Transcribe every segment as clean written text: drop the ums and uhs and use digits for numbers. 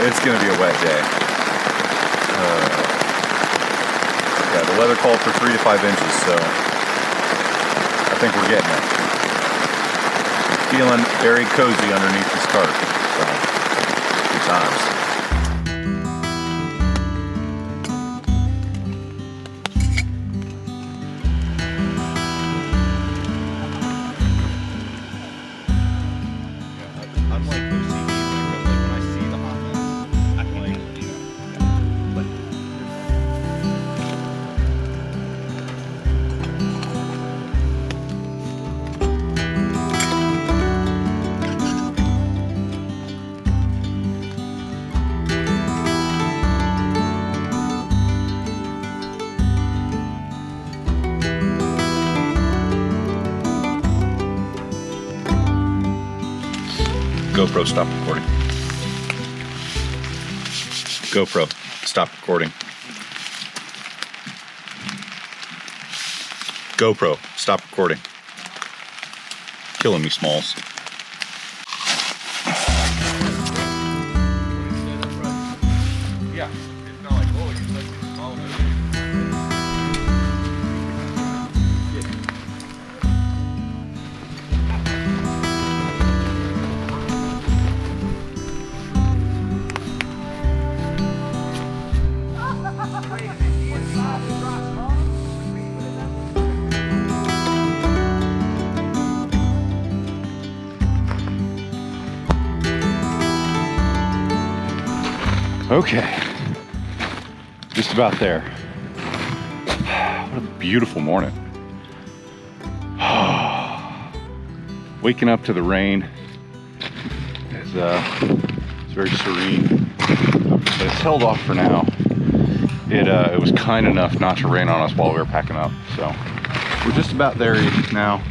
it's going to be a wet day. Yeah, the weather called for 3 to 5 inches, so I think we're getting it. Feeling very cozy underneath this tarp, so good times. GoPro, stop recording. GoPro, stop recording. GoPro, stop recording. Killing me, Smalls. Yeah, it's not like, oh, you're like small. Okay, just about there. What a beautiful morning. Waking up to the rain is it's very serene, but it's held off for now. It was kind enough not to rain on us while we were packing up, so we're just about there now.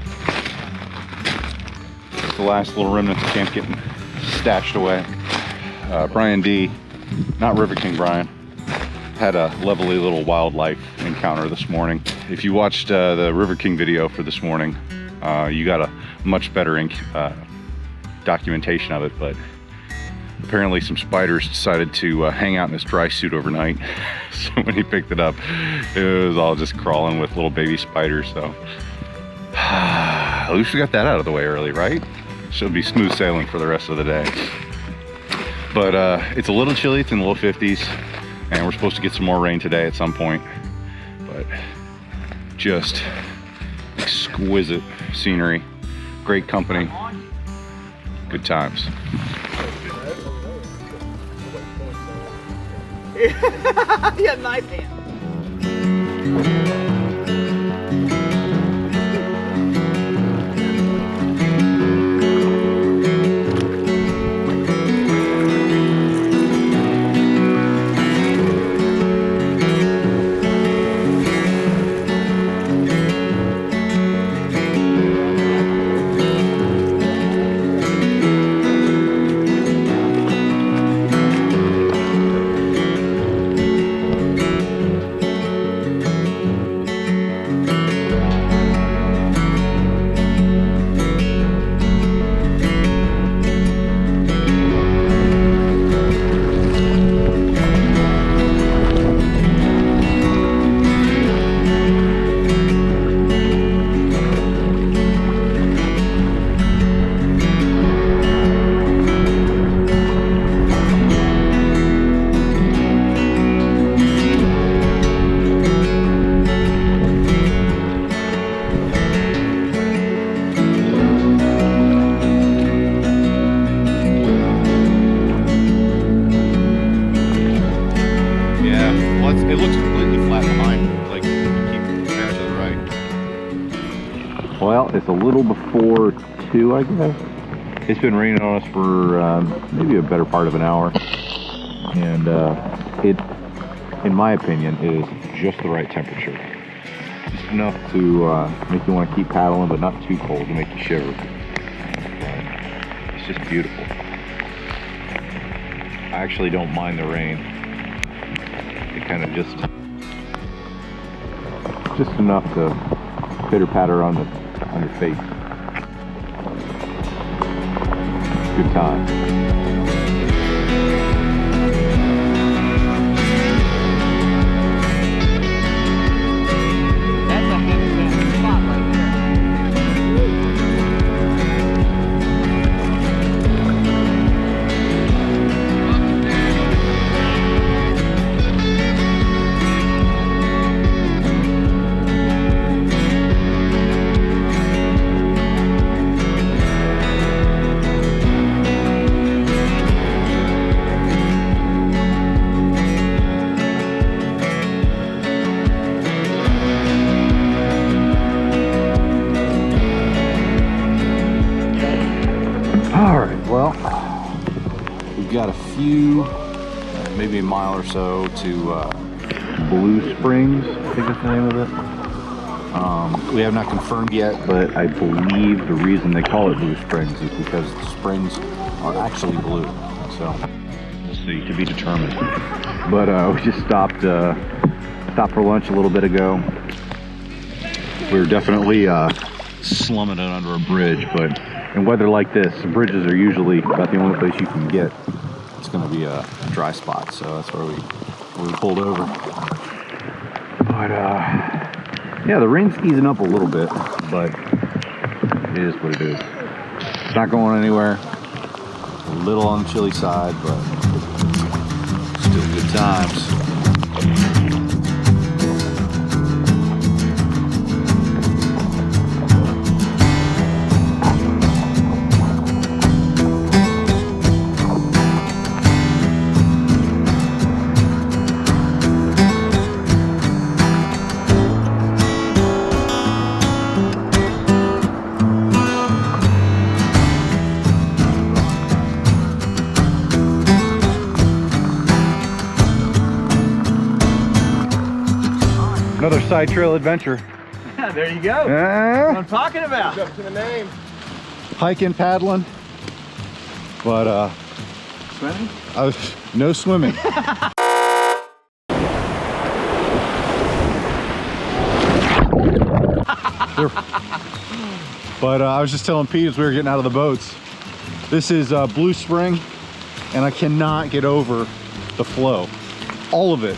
The last little remnants of camp getting stashed away. Brian D, not River King Brian, had a lovely little wildlife encounter this morning. If you watched the River King video for this morning, you got a much better documentation of it, but apparently some spiders decided to hang out in this dry suit overnight. So when he picked it up, it was all just crawling with little baby spiders. So at least we got that out of the way early, right? Should be smooth sailing for the rest of the day. But it's a little chilly, it's in the low 50s, and we're supposed to get some more rain today at some point. But just exquisite scenery, great company, good times. Yeah, knife hand. It looks completely flat behind, like you keep there to the right. Well, it's a little before 2, I guess. It's been raining on us for maybe a better part of an hour, and it, in my opinion, is just the right temperature. Just enough to make you want to keep paddling, but not too cold to make you shiver. It's just beautiful. I actually don't mind the rain. It kind of just enough to pitter patter on your face. Good time. All right, well, we've got a few, maybe a mile or so to Blue Springs, I think that's the name of it. We have not confirmed yet, but I believe the reason they call it Blue Springs is because the springs are actually blue. So we'll see, to be determined. But we just stopped for lunch a little bit ago. We were definitely slumming it under a bridge, but in weather like this, bridges are usually about the only place you can get. It's going to be a dry spot, so that's where we pulled over. But yeah, the rain's easing up a little bit, but it is what it is. It's not going anywhere. A little on the chilly side, but still good times. Another side trail adventure. There you go. That's what I'm talking about. Up to the name. Hiking, paddling, but Swimming? No swimming. But I was just telling Pete as we were getting out of the boats, this is Blue Spring, and I cannot get over the flow. All of it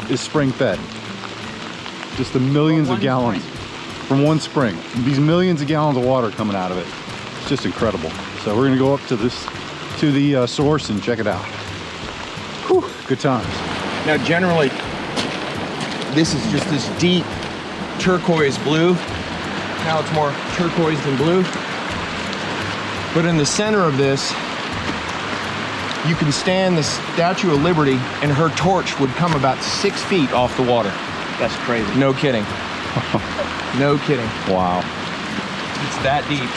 is spring fed. Just the millions of gallons from one spring. These millions of gallons of water coming out of it. It's just incredible. So we're gonna go up to the source and check it out. Whew, good times. Now generally, this is just this deep turquoise blue. Now it's more turquoise than blue. But in the center of this, you can stand the Statue of Liberty and her torch would come about 6 feet off the water. That's crazy. No kidding. No kidding. Wow. It's that deep.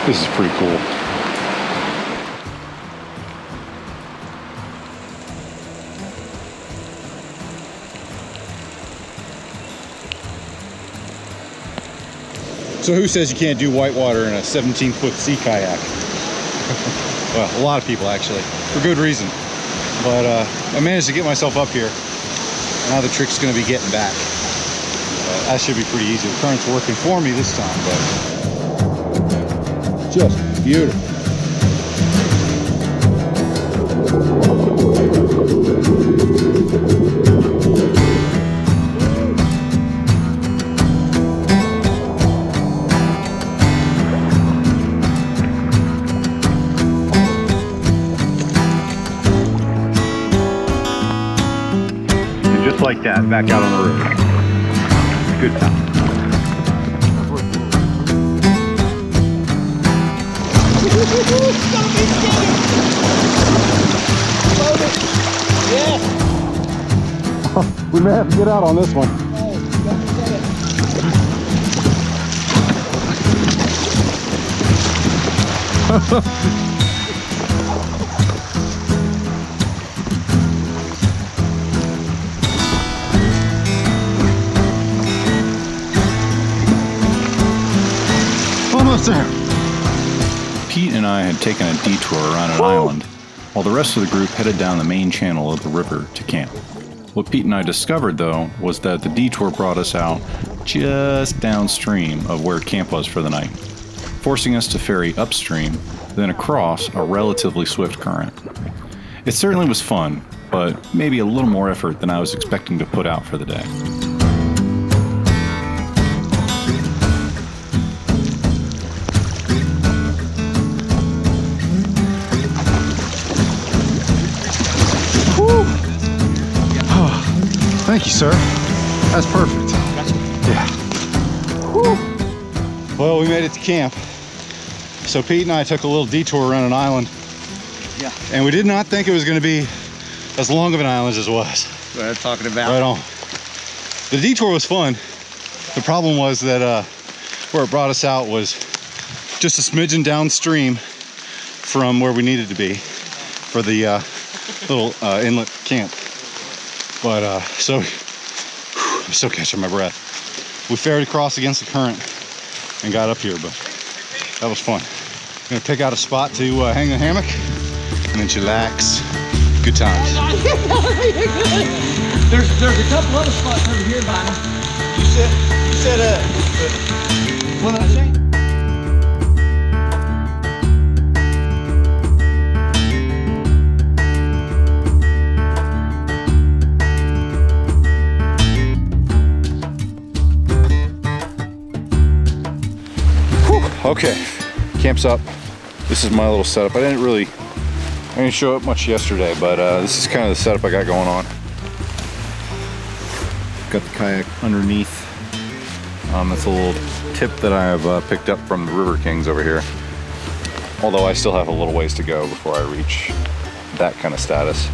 This is pretty cool. So who says you can't do whitewater in a 17-foot sea kayak? Well, a lot of people actually, for good reason. But I managed to get myself up here. Now the trick's gonna be getting back. That should be pretty easy. The current's working for me this time, but just beautiful. Like that, back out on the river. Good time. We may have to get out on this one. Almost there. Pete and I had taken a detour around an island, while the rest of the group headed down the main channel of the river to camp. What Pete and I discovered, though, was that the detour brought us out just downstream of where camp was for the night, forcing us to ferry upstream, then across a relatively swift current. It certainly was fun, but maybe a little more effort than I was expecting to put out for the day. Thank you, sir. That's perfect. Yeah. Whew. Well, we made it to camp. So Pete and I took a little detour around an island. Yeah. And we did not think it was going to be as long of an island as it was. What I'm talking about. Right on. The detour was fun. The problem was that where it brought us out was just a smidgen downstream from where we needed to be for the little inlet camp. But so I'm still catching my breath. We ferried across against the current and got up here, but that was fun. Gonna pick out a spot to hang the hammock and then chillax. Good times. There's a couple other spots over here by me. You said what did I say? Okay, camp's up. This is my little setup. I didn't show up much yesterday, but this is kind of the setup I got going on. Got the kayak underneath. That's a little tip that I have picked up from the River Kings over here. Although I still have a little ways to go before I reach that kind of status.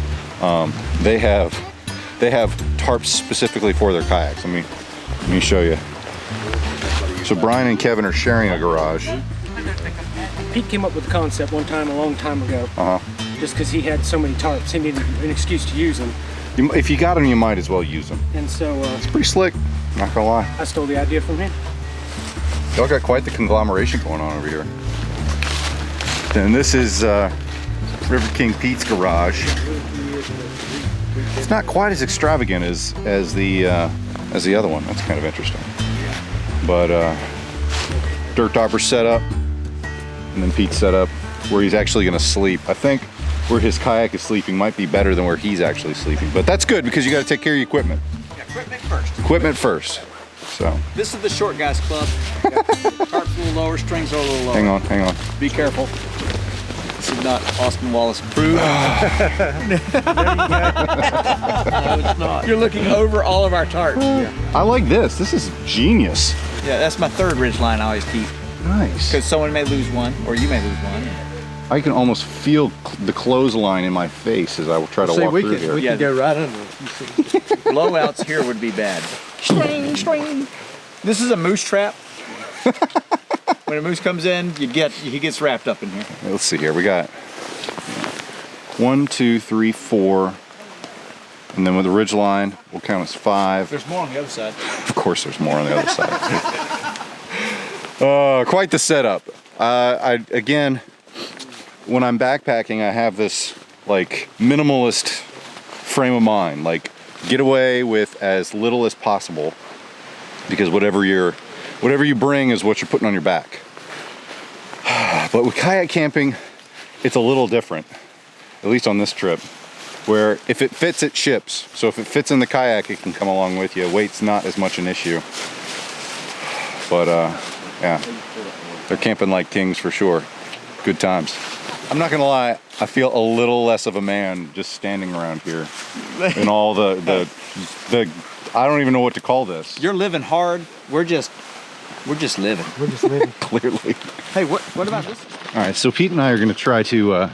They have tarps specifically for their kayaks. Let me show you. So Brian and Kevin are sharing a garage. Pete came up with the concept one time a long time ago. Just because he had so many tarps, he needed an excuse to use them. If you got them, you might as well use them. And so It's pretty slick, not gonna lie. I stole the idea from him. Y'all got quite the conglomeration going on over here. And this is River King Pete's garage. It's not quite as extravagant as the other one. That's kind of interesting. But dirt topper set up, and then Pete's set up where he's actually gonna sleep. I think where his kayak is sleeping might be better than where he's actually sleeping, but that's good because you got to take care of your equipment. Yeah, equipment first. Equipment first. So This is the short guys club. Tarp's a little lower, strings are a little lower. hang on. Be careful. This is not Austin Wallace approved. No, it's not. You're looking over all of our tarps. Yeah. I like this. This is genius. Yeah, that's my third ridge line I always keep. Nice. Because someone may lose one, or you may lose one. I can almost feel the clothesline in my face as I will try to walk through here. We can go right under it. Blowouts here would be bad. String, string. This is a moose trap. When a moose comes in, he gets wrapped up in here. Let's see here. We got 1, 2, 3, 4. And then with the ridge line, we'll count as 5. There's more on the other side. Of course there's more on the other side. Quite the setup. Again, when I'm backpacking, I have this like minimalist frame of mind. Like, get away with as little as possible because whatever you bring is what you're putting on your back. But with kayak camping, it's a little different, at least on this trip, where if it fits, it ships. So if it fits in the kayak, it can come along with you. Weight's not as much an issue. But yeah, they're camping like kings for sure. Good times. I'm not gonna lie, I feel a little less of a man just standing around here and all the I don't even know what to call this. You're living hard. We're just living. We're just living. Clearly. Hey, what about this? All right, so Pete and I are gonna try to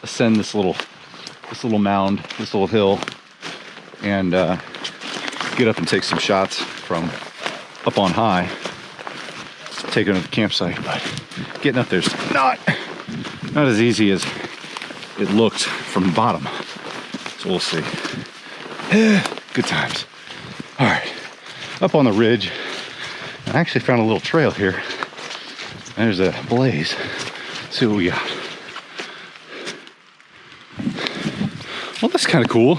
ascend this little mound, this little hill, and get up and take some shots from up on high. Take it to the campsite, but getting up there's not as easy as it looks from the bottom. So we'll see. Good times. All right, up on the ridge, I actually found a little trail here. There's a blaze. Let's see what we got. Well, that's kind of cool.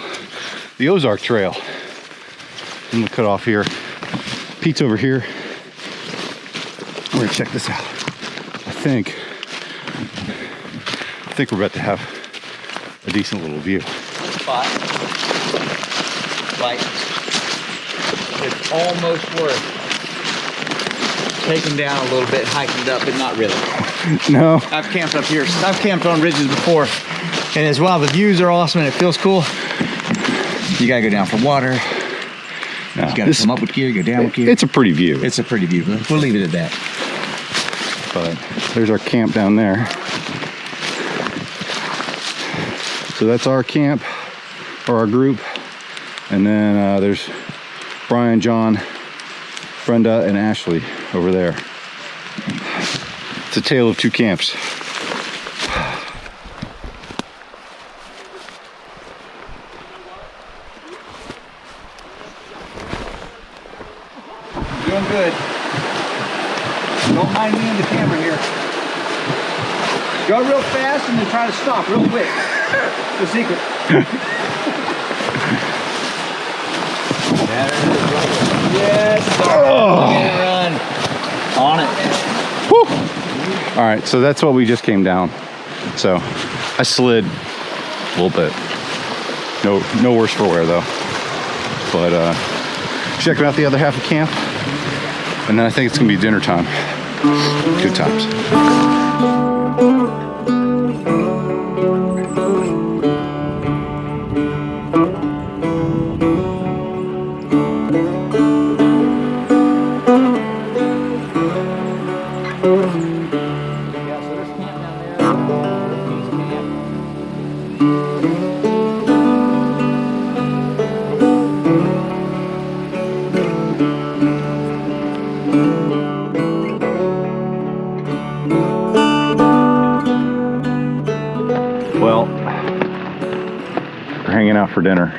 The Ozark Trail. I'm gonna cut off here. Pete's over here. We're gonna check this out. I think we're about to have a decent little view. Spot. Like, it's almost worth taking down a little bit, hiking it up, but not really. No. I've camped up here. I've camped on ridges before, and as while the views are awesome and it feels cool, you gotta go down for water. No, You gotta come up with gear, go down with gear. It's a pretty view. It's a pretty view. We'll leave it at that. But there's our camp down there. So that's our camp, or our group. And then there's Brian, John, Brenda, and Ashley over there. It's a tale of two camps. Doing good. Don't mind me in the camera here. Go real fast and then try to stop real quick. It's the secret. Yes, sir. Run. On it. Whew. All right, so that's what we just came down. So I slid a little bit. No worse for wear though. But checking out the other half of camp, and then I think it's gonna be dinner time. Good times. Well, we're hanging out for dinner.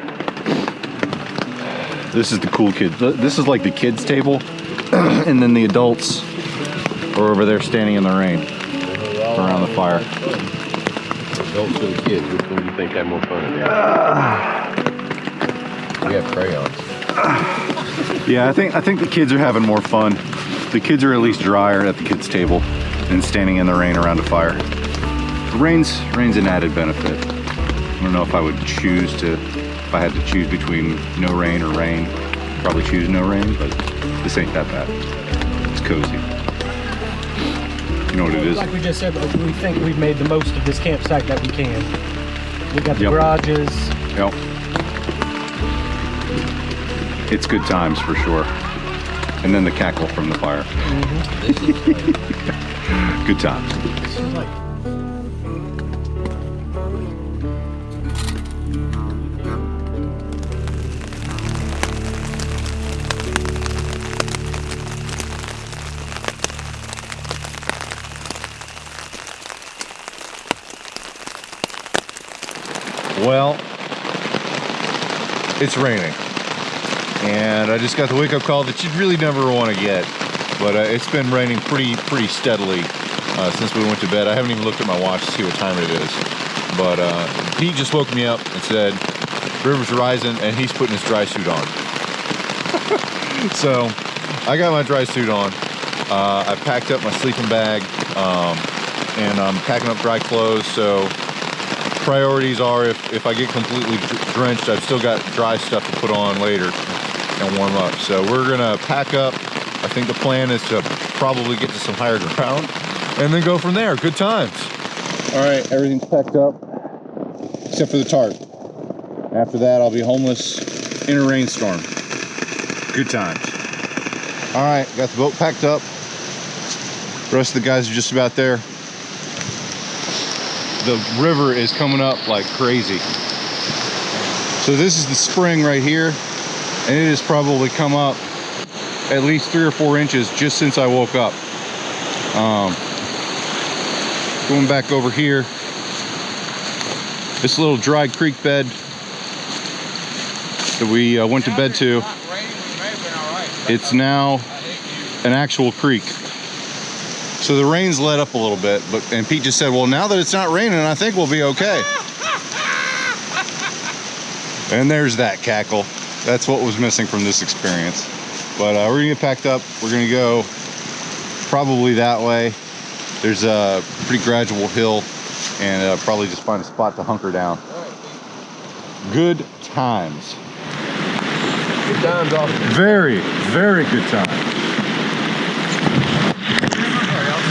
This is the cool kids. This is like the kids' table, and then the adults are over there standing in the rain around the fire. Adults and kids, which one do you think had more fun? We have crayons. Yeah, I think the kids are having more fun. The kids are at least drier at the kids' table than standing in the rain around a fire. Rain's an added benefit. I don't know if I would choose to, if I had to choose between no rain or rain, probably choose no rain, but this ain't that bad. It's cozy. You know what it is? Like we just said, we think we've made the most of this campsite that we can. We got the Yep. garages. Yep. It's good times for sure. And then the cackle from the fire. Good times. Well, it's raining, and I just got the wake-up call that you'd really never want to get, but it's been raining pretty steadily since we went to bed. I haven't even looked at my watch to see what time it is, but Pete just woke me up and said, river's rising, and he's putting his dry suit on. So I got my dry suit on. I packed up my sleeping bag, and I'm packing up dry clothes, so priorities are if I get completely drenched, I've still got dry stuff to put on later and warm up. So we're gonna pack up. I think the plan is to probably get to some higher ground and then go from there. Good times. All right, everything's packed up except for the tarp. After that, I'll be homeless in a rainstorm. Good times. All right, got the boat packed up. The rest of the guys are just about there. The river is coming up like crazy. So this is the spring right here, and it has probably come up at least 3 or 4 inches just since I woke up. Going back over here, this little dry creek bed that we went to bed to, it's now an actual creek. So the rain's let up a little bit, and Pete just said, well, now that it's not raining, I think we'll be okay. And there's that cackle. That's what was missing from this experience. But we're gonna get packed up. We're gonna go probably that way. There's a pretty gradual hill, and probably just find a spot to hunker down. Good times. Good times, Austin. Very, very good times.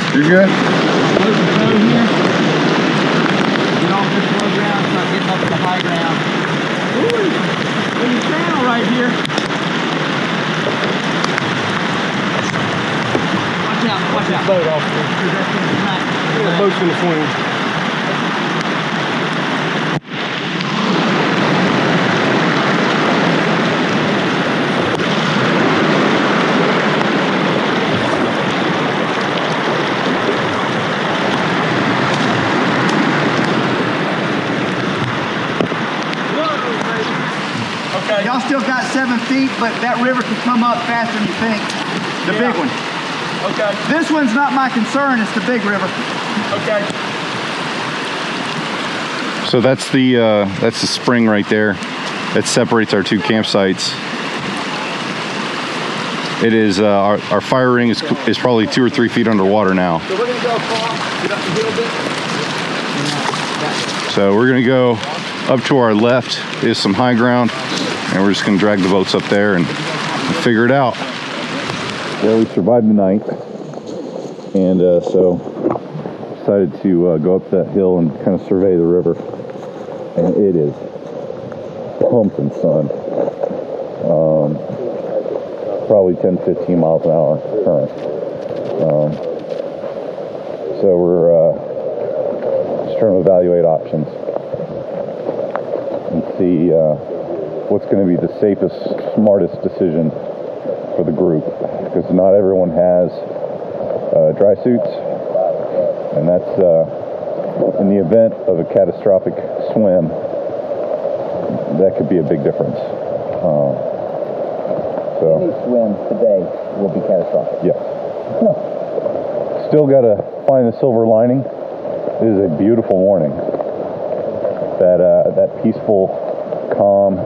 You good? Get off this low ground, start getting up to the high ground. Ooh, there's a channel right here. Watch out. Boat off. The boat's gonna swing. 7 feet, but that river can come up faster than you think. The big one. Okay. This one's not my concern, it's the big river. Okay. So that's the spring right there that separates our two campsites. It is our fire ring is probably 2 or 3 feet underwater now. So we're gonna go across, get up the hill bit. So we're gonna go up to our left is some high ground, and we're just gonna drag the boats up there and figure it out. Well, we survived the night, and so decided to go up that hill and kind of survey the river, and it is pumping, son. Probably 10-15 miles an hour current. So we're just trying to evaluate options and see what's going to be the safest, smartest decision for the group, because not everyone has dry suits, and that's in the event of a catastrophic swim, that could be a big difference. Any swim today will be catastrophic. Yes. Still got to find the silver lining. It is a beautiful morning. That peaceful calm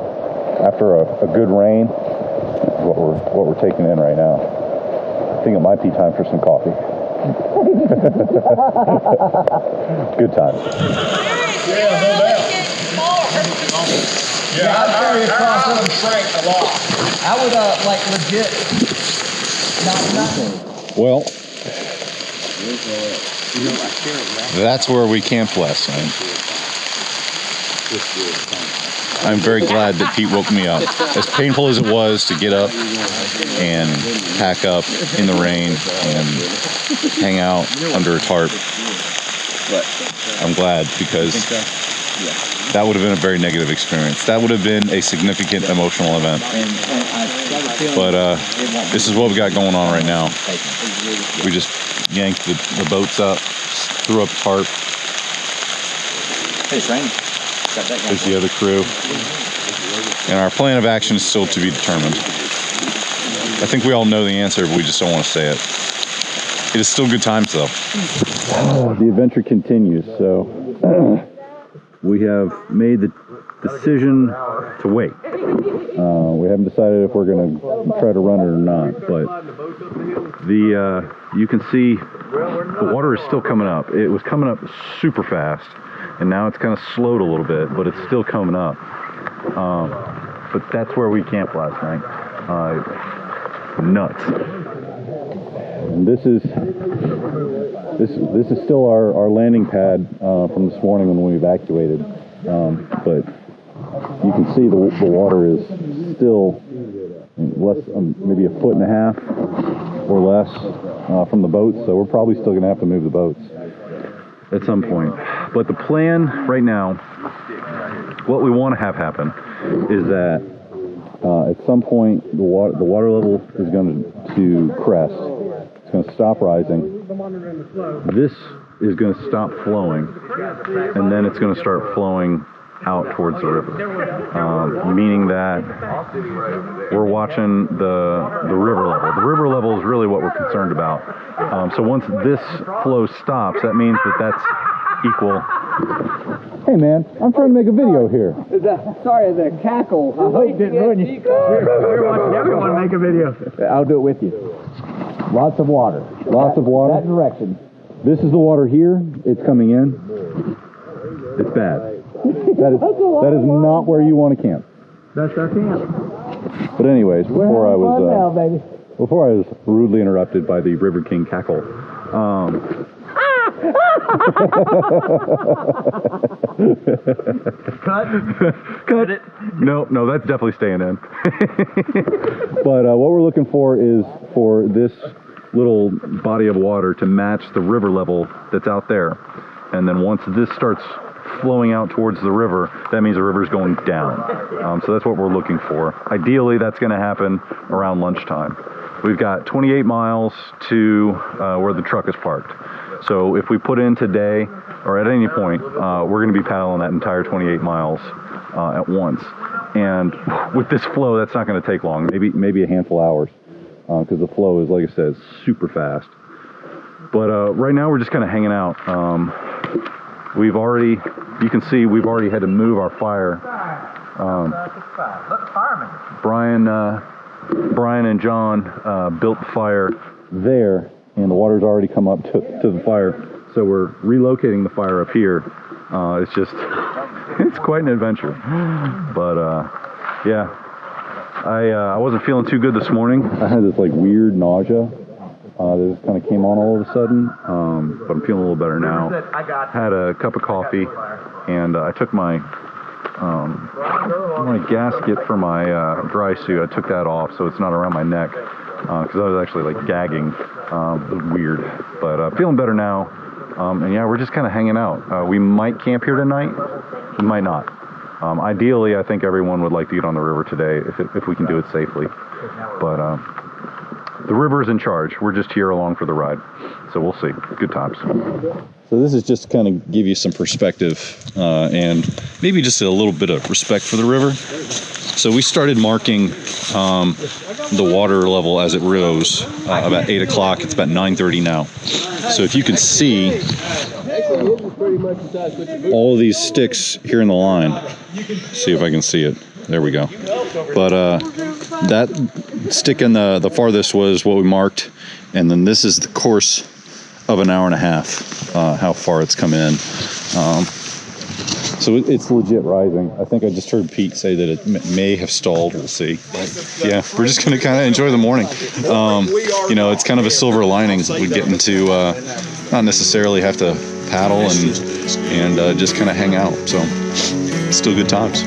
after a good rain is what we're taking in right now. I think it might be time for some coffee. Good times. Yeah, no doubt. Yeah, I carry across them shrank a lot. I would like legit nothing. Well, that's where we camped last night. I'm very glad that Pete woke me up. As painful as it was to get up and pack up in the rain and hang out under a tarp, I'm glad, because that would have been a very negative experience. That would have been a significant emotional event. But this is what we got going on right now. We just yanked the boats up, threw up a tarp. Hey, it's raining. Got that guy. There's the other crew. And our plan of action is still to be determined. I think we all know the answer, but we just don't want to say it. It is still good times, though. The adventure continues, so we have made the decision to wait. We haven't decided if we're going to try to run it or not, but you can see the water is still coming up. It was coming up super fast, and now it's kind of slowed a little bit, but it's still coming up. But that's where we camped last night. Nuts. And this is still our landing pad from this morning when we evacuated. But you can see the water is still less, maybe 1.5 feet or less from the boats. So we're probably still going to have to move the boats at some point. But the plan right now, what we want to have happen, is that at some point the water level is going to crest. It's going to stop rising. This is going to stop flowing, and then it's going to start flowing out towards the river, meaning that we're watching the river level. The river level is really what we're concerned about. So once this flow stops, that means that that's equal. Hey man, I'm trying to make a video here. Sorry, the cackle. I hope didn't ruin you. We're watching everyone make a video. I'll do it with you. Lots of water. Lots of water. That direction. This is the water here. It's coming in. It's bad. That is not where you want to camp. That's our camp. But anyways, before I baby. was rudely interrupted by the River King cackle. Cut it. No, that's definitely staying in. But what we're looking for is for this little body of water to match the river level that's out there. And then once this starts flowing out towards the river, that means the river's going down. So that's what we're looking for. Ideally, that's going to happen around lunchtime. We've got 28 miles to where the truck is parked. So if we put in today, or at any point, we're going to be paddling that entire 28 miles at once. And with this flow, that's not going to take long. Maybe a handful of hours, because the flow is, like I said, super fast. But right now we're just kind of hanging out. You can see we've already had to move our fire. Brian and John built the fire there, and the water's already come up to the fire. So we're relocating the fire up here. It's quite an adventure. But yeah, I wasn't feeling too good this morning. I had this like weird nausea that just kind of came on all of a sudden. But I'm feeling a little better now. Had a cup of coffee, and I took my gasket for my dry suit. I took that off so it's not around my neck, because I was actually like gagging. It was weird, but feeling better now. And yeah, we're just kind of hanging out. We might camp here tonight. We might not. Ideally, I think everyone would like to get on the river today if we can do it safely. But the river is in charge. We're just here along for the ride. So we'll see. Good times. So this is just to kind of give you some perspective and maybe just a little bit of respect for the river. So we started marking the water level as it rose about 8 o'clock. It's about 9:30 now. So if you can see all of these sticks here in the line, see if I can see it. There we go. But that stick in the farthest was what we marked, and then this is the course of an hour and a half, how far it's come in. So it's legit rising. I think I just heard Pete say that it may have stalled. We'll see. But yeah, we're just going to kind of enjoy the morning. You know, it's kind of a silver lining. We get into not necessarily have to paddle and just kind of hang out. So still good times.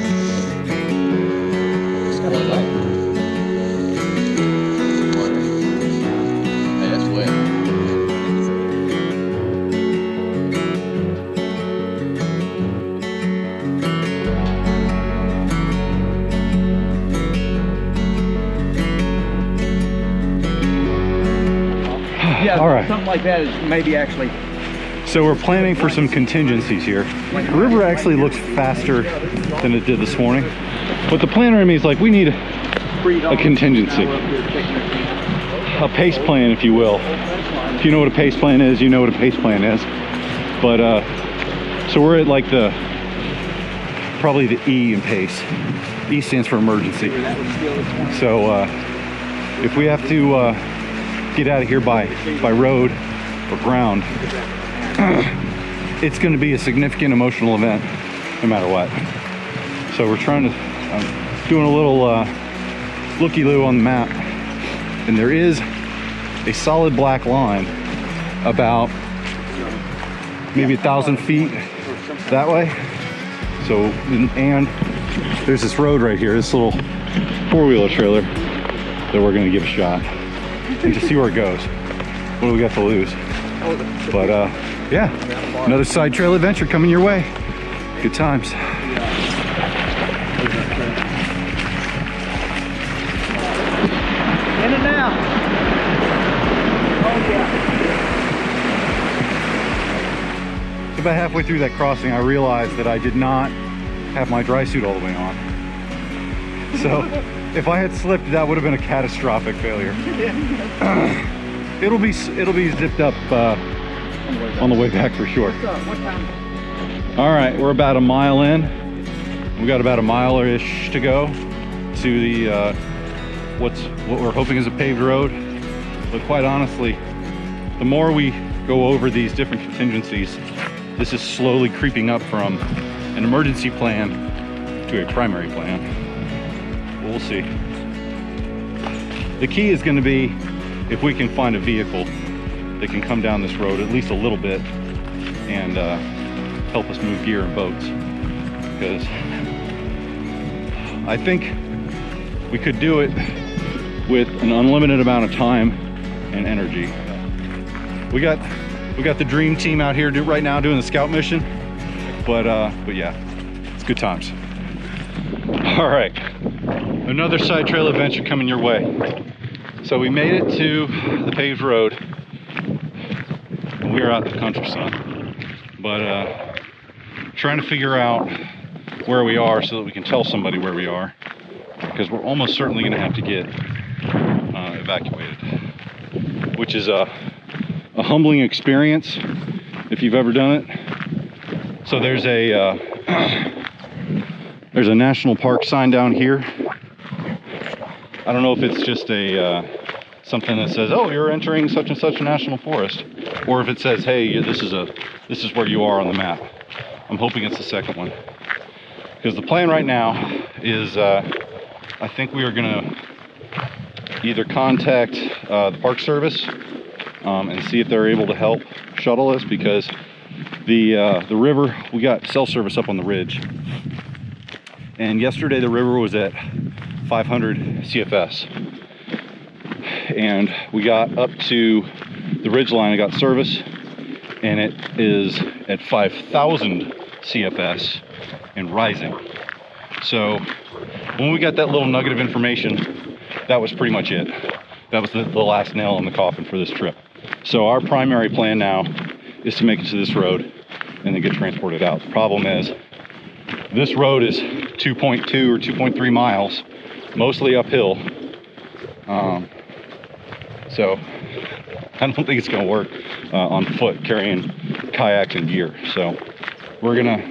Yeah, all right. something like that is maybe actually. So we're planning for some contingencies here. The river actually looks faster than it did this morning. But the planner in me is like, we need a contingency. A pace plan, if you will. If you know what a pace plan is, you know what a pace plan is. But, so we're at like probably the E in pace. E stands for emergency. So if we have to get out of here by road or ground, it's going to be a significant emotional event no matter what. So we're trying to doing a little looky-loo on the map, and there is a solid black line about maybe 1,000 feet that way. So, and there's this road right here, this little four-wheeler trailer that we're going to give a shot and just see where it goes. What do we got to lose? But yeah, another side trail adventure coming your way. Good times. In and out. Oh yeah. About halfway through that crossing, I realized that I did not have my dry suit all the way on. So if I had slipped, that would have been a catastrophic failure. It'll be zipped up on the way back for sure. All right, we're about a mile in. We got about a mile-ish to go to the what we're hoping is a paved road. But quite honestly, the more we go over these different contingencies, this is slowly creeping up from an emergency plan to a primary plan. We'll see. The key is going to be if we can find a vehicle that can come down this road at least a little bit and help us move gear and boats. Because I think we could do it with an unlimited amount of time and energy. We got the dream team out here right now doing the scout mission, but yeah, it's good times. All right, another side trail adventure coming your way. So we made it to the paved road, and we are out in the countryside, but trying to figure out where we are so that we can tell somebody where we are, because we're almost certainly going to have to get evacuated, which is a humbling experience if you've ever done it. So there's a national park sign down here. I don't know if it's just a something that says, oh, you're entering such and such a national forest, or if it says, hey, this is where you are on the map. I'm hoping it's the second one, because the plan right now is I think we are gonna either contact the Park Service and see if they're able to help shuttle us, because the river, we got cell service up on the ridge, and yesterday the river was at 500 CFS, and we got up to the ridge line and got service, and it is at 5,000 CFS and rising. So when we got that little nugget of information, that was pretty much it. That was the last nail in the coffin for this trip. So our primary plan now is to make it to this road and then get transported out. The problem is this road is 2.2 or 2.3 miles, mostly uphill. So I don't think it's gonna work on foot carrying kayaks and gear. So we're gonna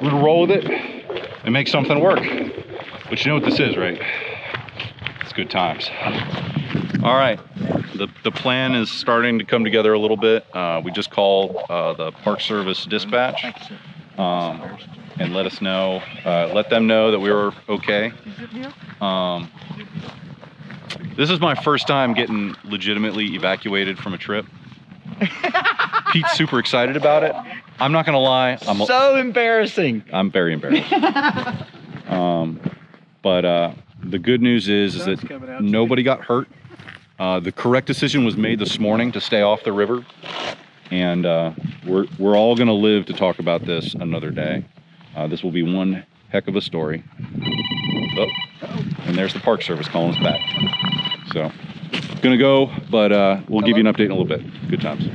roll with it and make something work. But you know what this is, right? It's good times. All right, the plan is starting to come together a little bit. We just called the Park Service dispatch and let us know, let them know that we were okay. This is my first time getting legitimately evacuated from a trip. Pete's super excited about it. I'm not gonna lie. So embarrassing. I'm very embarrassed. But the good news is that nobody got hurt. The correct decision was made this morning to stay off the river, and we're all gonna live to talk about this another day. This will be one heck of a story. Oh, and there's the Park Service calling us back. So, gonna go, but we'll give you an update in a little bit. Good times.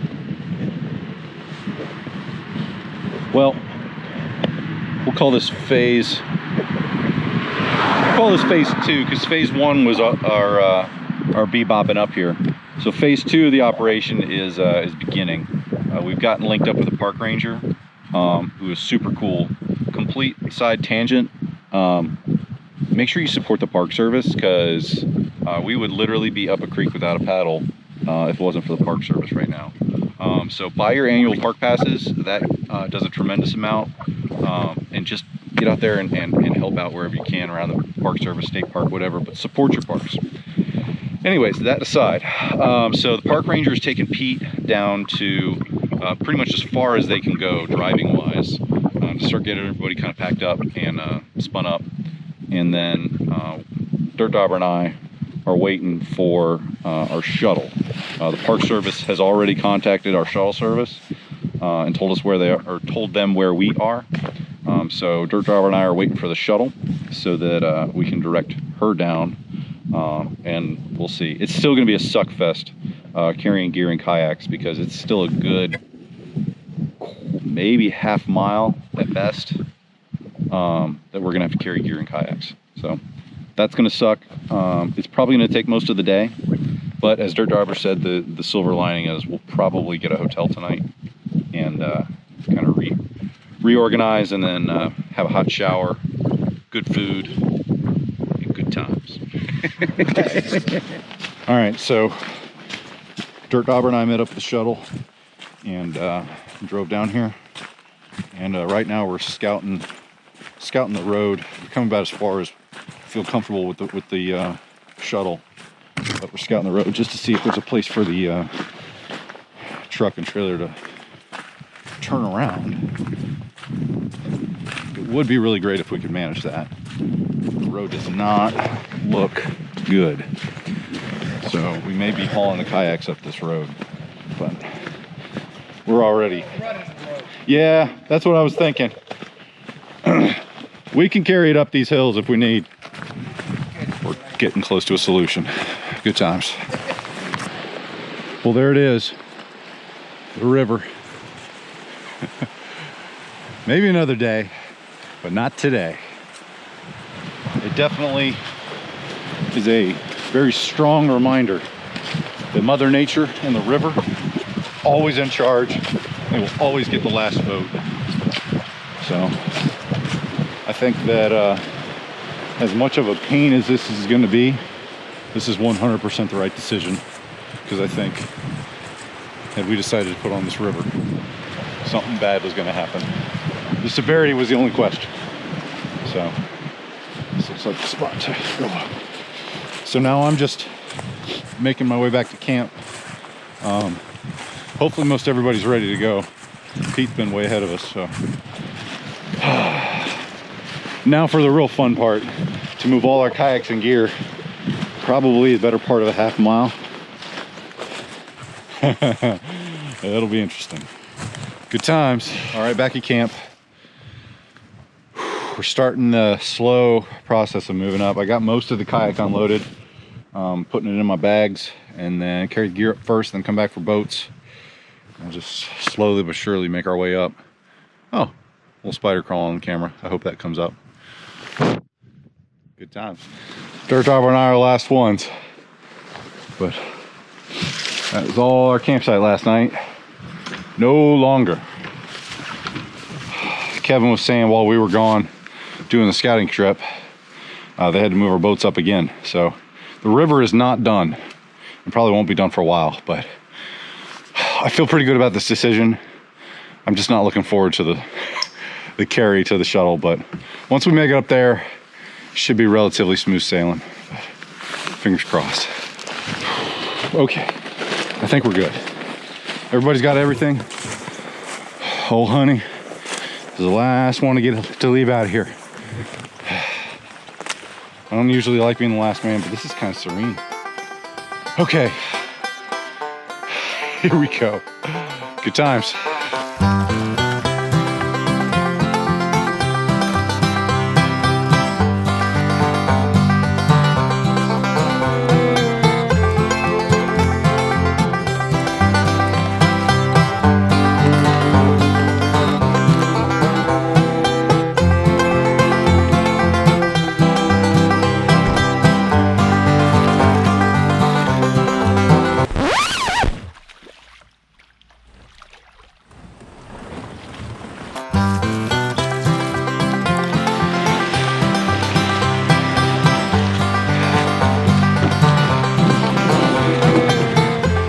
Well, we'll call this phase 2, because phase 1 was our bebopping up here. So phase 2 of the operation is beginning. We've gotten linked up with a park ranger who is super cool. Complete side tangent. Make sure you support the Park Service, because we would literally be up a creek without a paddle if it wasn't for the Park Service right now. So buy your annual park passes. That does a tremendous amount. And just get out there and help out wherever you can around the Park Service, state park, whatever, but support your parks. Anyways, that aside, so the park ranger is taking Pete down to pretty much as far as they can go driving wise to start getting everybody kind of packed up and spun up. And then Dirt Dauber and I are waiting for our shuttle. The Park Service has already contacted our shuttle service and told us where they are, or told them where we are. So Dirt Dauber and I are waiting for the shuttle so that we can direct her down, and we'll see. It's still going to be a suck fest carrying gear and kayaks, because it's still a good maybe half mile at best that we're gonna have to carry gear and kayaks. So that's gonna suck. It's probably gonna take most of the day, but as Dirt Dauber said, the silver lining is we'll probably get a hotel tonight and kind of reorganize, and then have a hot shower, good food, and good times. All right, so Dirt Dauber and I met up at the shuttle and drove down here, and right now we're scouting the road. We're coming about as far as feel comfortable with the shuttle, but we're scouting the road just to see if there's a place for the truck and trailer to turn around. It would be really great if we could manage that. The road does not look good, so we may be hauling the kayaks up this road, but we're already. Yeah, that's what I was thinking. We can carry it up these hills if we need. We're getting close to a solution. Good times. Well, there it is, the river. Maybe another day. but not today. It definitely is a very strong reminder that Mother Nature and the river always in charge. They will always get the last vote. So I think that as much of a pain as this is going to be, this is 100% the right decision, because I think had we decided to put on this river, something bad was going to happen. The severity was the only question. So this looks like the spot to go. So now I'm just making my way back to camp. Hopefully most everybody's ready to go. Pete's been way ahead of us, so. Now for the real fun part, to move all our kayaks and gear, probably the better part of a half mile. It'll be interesting. Good times. All right, back at camp. We're starting the slow process of moving up. I got most of the kayak unloaded, putting it in my bags, and then carry the gear up first, then come back for boats. We'll just slowly but surely make our way up. Oh, little spider crawl on the camera. I hope that comes up. Good times. Dirt Driver and I are the last ones, but that was all our campsite last night. No longer. Kevin was saying while we were gone doing the scouting trip, they had to move our boats up again. So the river is not done. It probably won't be done for a while, but I feel pretty good about this decision. I'm just not looking forward to the carry to the shuttle, but once we make it up there, it should be relatively smooth sailing. Fingers crossed. Okay, I think we're good. Everybody's got everything. Oh, honey is the last one to leave out of here. I don't usually like being the last man, but this is kind of serene. Okay, here we go. Good times.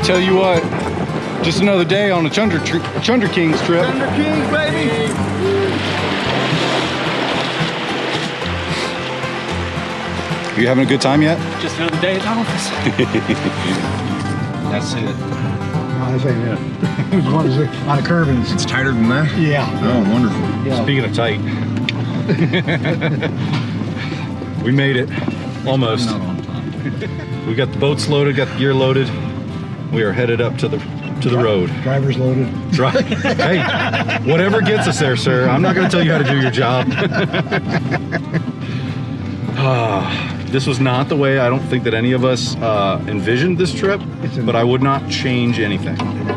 Tell you what, just another day on a Chunder Kings trip. Thunder Kings, baby! You having a good time yet? Just another day at the office. That's it. I say that. It was one of the, on a curve and It's tighter than that? yeah. Oh, wonderful. Yeah. Speaking of tight, we made it. Almost. Not on time. We got the boats loaded, got the gear loaded. We are headed up to the road. Driver's loaded. Hey, whatever gets us there, sir. I'm not going to tell you how to do your job. This was not the way I don't think that any of us envisioned this trip, but I would not change anything.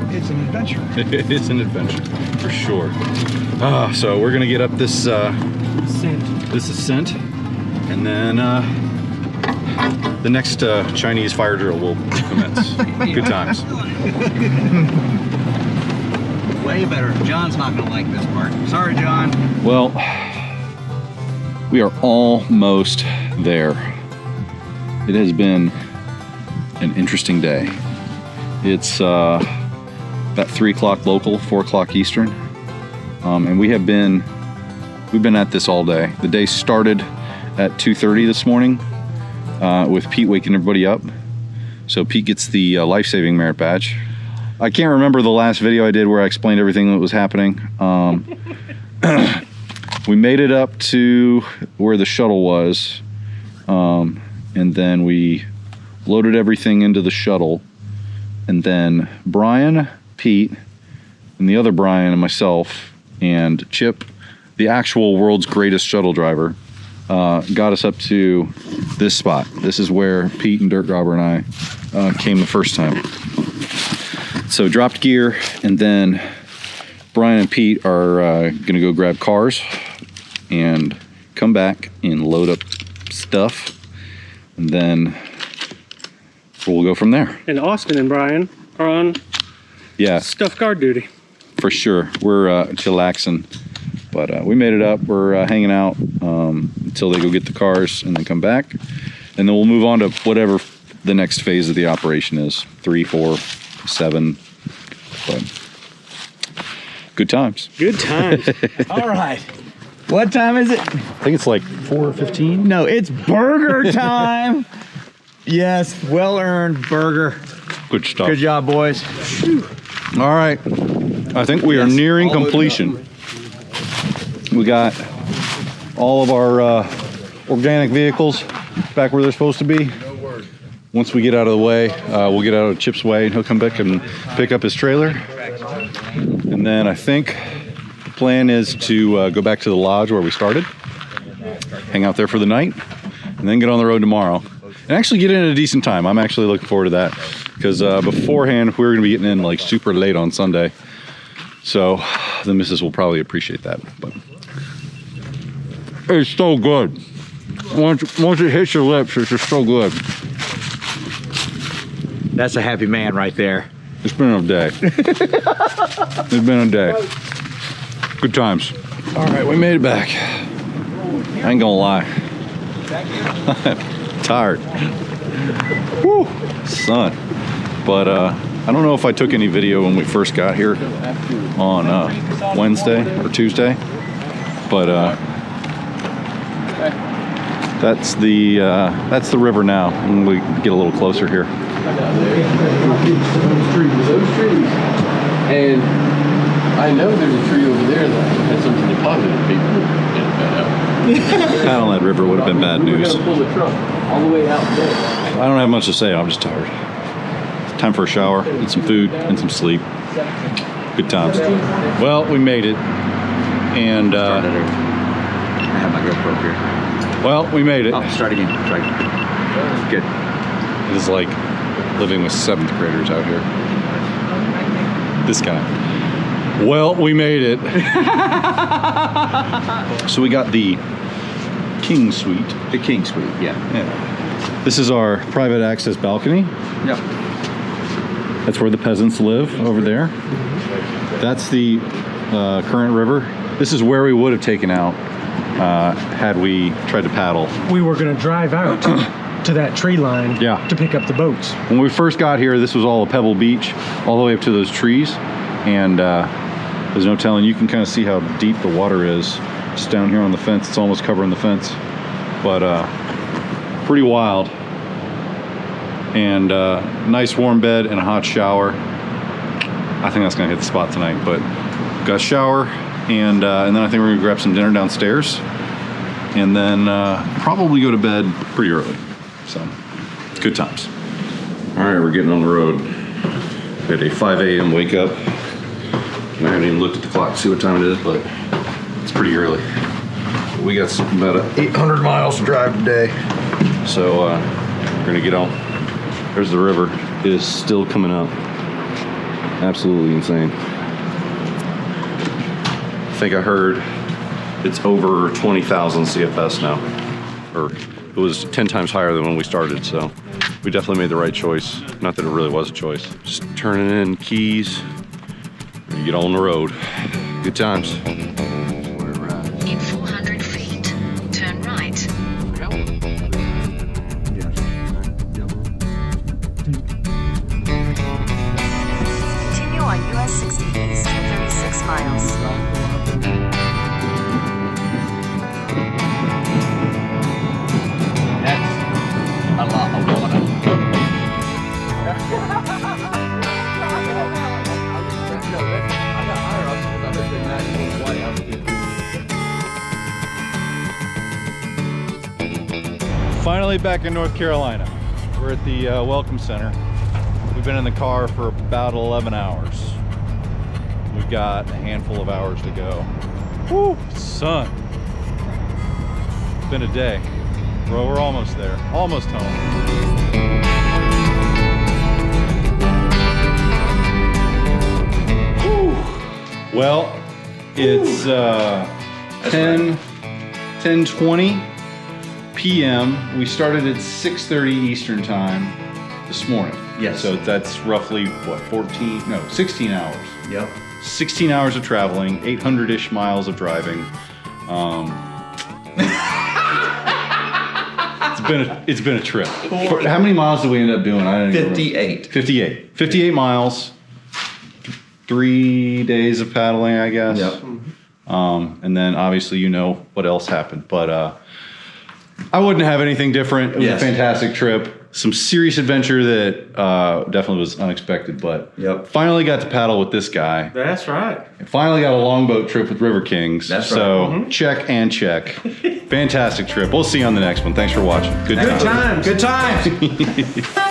It's an adventure. It is an adventure, for sure. So we're going to get up this ascent, and then the next Chinese fire drill will commence. Good times. Way better. John's not gonna like this part. Sorry, John. Well, we are almost there. It has been an interesting day. It's about 3 o'clock local, 4 o'clock Eastern, and we've been at this all day. The day started at 2:30 this morning with Pete waking everybody up. So Pete gets the life-saving merit badge. I can't remember the last video I did where I explained everything that was happening. We made it up to where the shuttle was, and then we loaded everything into the shuttle, and then Brian, Pete, and the other Brian and myself and Chip, the actual world's greatest shuttle driver, got us up to this spot. This is where Pete and Dirt Driver and I came the first time. So dropped gear, and then Brian and Pete are gonna go grab cars and come back and load up stuff, and then we'll go from there. And Austin and Brian are on stuff guard duty. For sure. We're chillaxing, but we made it up. We're hanging out until they go get the cars and then come back, and then we'll move on to whatever the next phase of the operation is. 3, 4, 7, but good times. Good times. All right. What time is it? I think it's like 4:15. No, it's burger time. Yes, well-earned burger. Good stuff. Good job, boys. All right. I think we are nearing completion. We got all of our organic vehicles back where they're supposed to be. Once we get out of the way, we'll get out of Chip's way, and he'll come back and pick up his trailer. And then I think the plan is to go back to the lodge where we started, hang out there for the night, and then get on the road tomorrow. And actually get in at a decent time. I'm actually looking forward to that, because beforehand we're going to be getting in like super late on Sunday. So the missus will probably appreciate that. But it's so good. Once it hits your lips, it's just so good. That's a happy man right there. It's been a day. It's been a day. Good times. All right, we made it back. I ain't gonna lie. I'm tired. Woo, son. But I don't know if I took any video when we first got here on Wednesday or Tuesday, but that's the river now. And we get a little closer here. Those trees. And I know there's a tree over there that has something deposited. People get that out. Pat on that river would have been bad news. We're gonna pull the truck all the way out there. I don't have much to say. I'm just tired. It's time for a shower, and some food, and some sleep. Good times. Well, we made it, and I have my GoPro here. well, we made it. Oh, start again. Try again. Good. It is like living with 7th graders out here. This guy. Well, we made it. So we got the King Suite. The King Suite, yeah. This is our private access balcony. Yep. That's where the peasants live over there. That's the current river. This is where we would have taken out had we tried to paddle. We were going to drive out to that tree line to pick up the boats. When we first got here, this was all a pebble beach, all the way up to those trees. And there's no telling, you can kind of see how deep the water is just down here on the fence. It's almost covering the fence. But pretty wild. And nice warm bed and a hot shower. I think that's gonna hit the spot tonight, but got a shower, and then I think we're gonna grab some dinner downstairs, and then probably go to bed pretty early. So, good times. All right, we're getting on the road. We had a 5 a.m. wake up. I haven't even looked at the clock to see what time it is, but it's pretty early. We got about 800 miles to drive today. So we're gonna get on. There's the river. It is still coming up. Absolutely insane. I think I heard it's over 20,000 CFS now. Or it was 10 times higher than when we started, so we definitely made the right choice. Not that it really was a choice. Just turning in keys and get on the road. Good times. In 400 feet, turn right. Continue on US 60 East, 36 miles. That's a lot of water. Finally back in North Carolina. We're at the Welcome Center. We've been in the car for about 11 hours. We've got a handful of hours to go. Whew, son. It's been a day. Bro, we're almost there. Almost home. Whew. Well, it's 10 10:20 p.m. We started at 6:30 Eastern time this morning. Yes. So that's roughly what, 16 hours. Yep. 16 hours of traveling, 800-ish miles of driving. It's been a trip. How many miles did we end up doing? I don't even remember. 58 miles. 3 days of paddling, I guess. Yep. And then obviously you know what else happened, but I wouldn't have anything different. It was a fantastic trip. Some serious adventure that definitely was unexpected, but finally got to paddle with this guy. That's right. And finally got a longboat trip with River Kings. That's right. So check and check. Fantastic trip. We'll see you on the next one. Thanks for watching. Good times. Good times.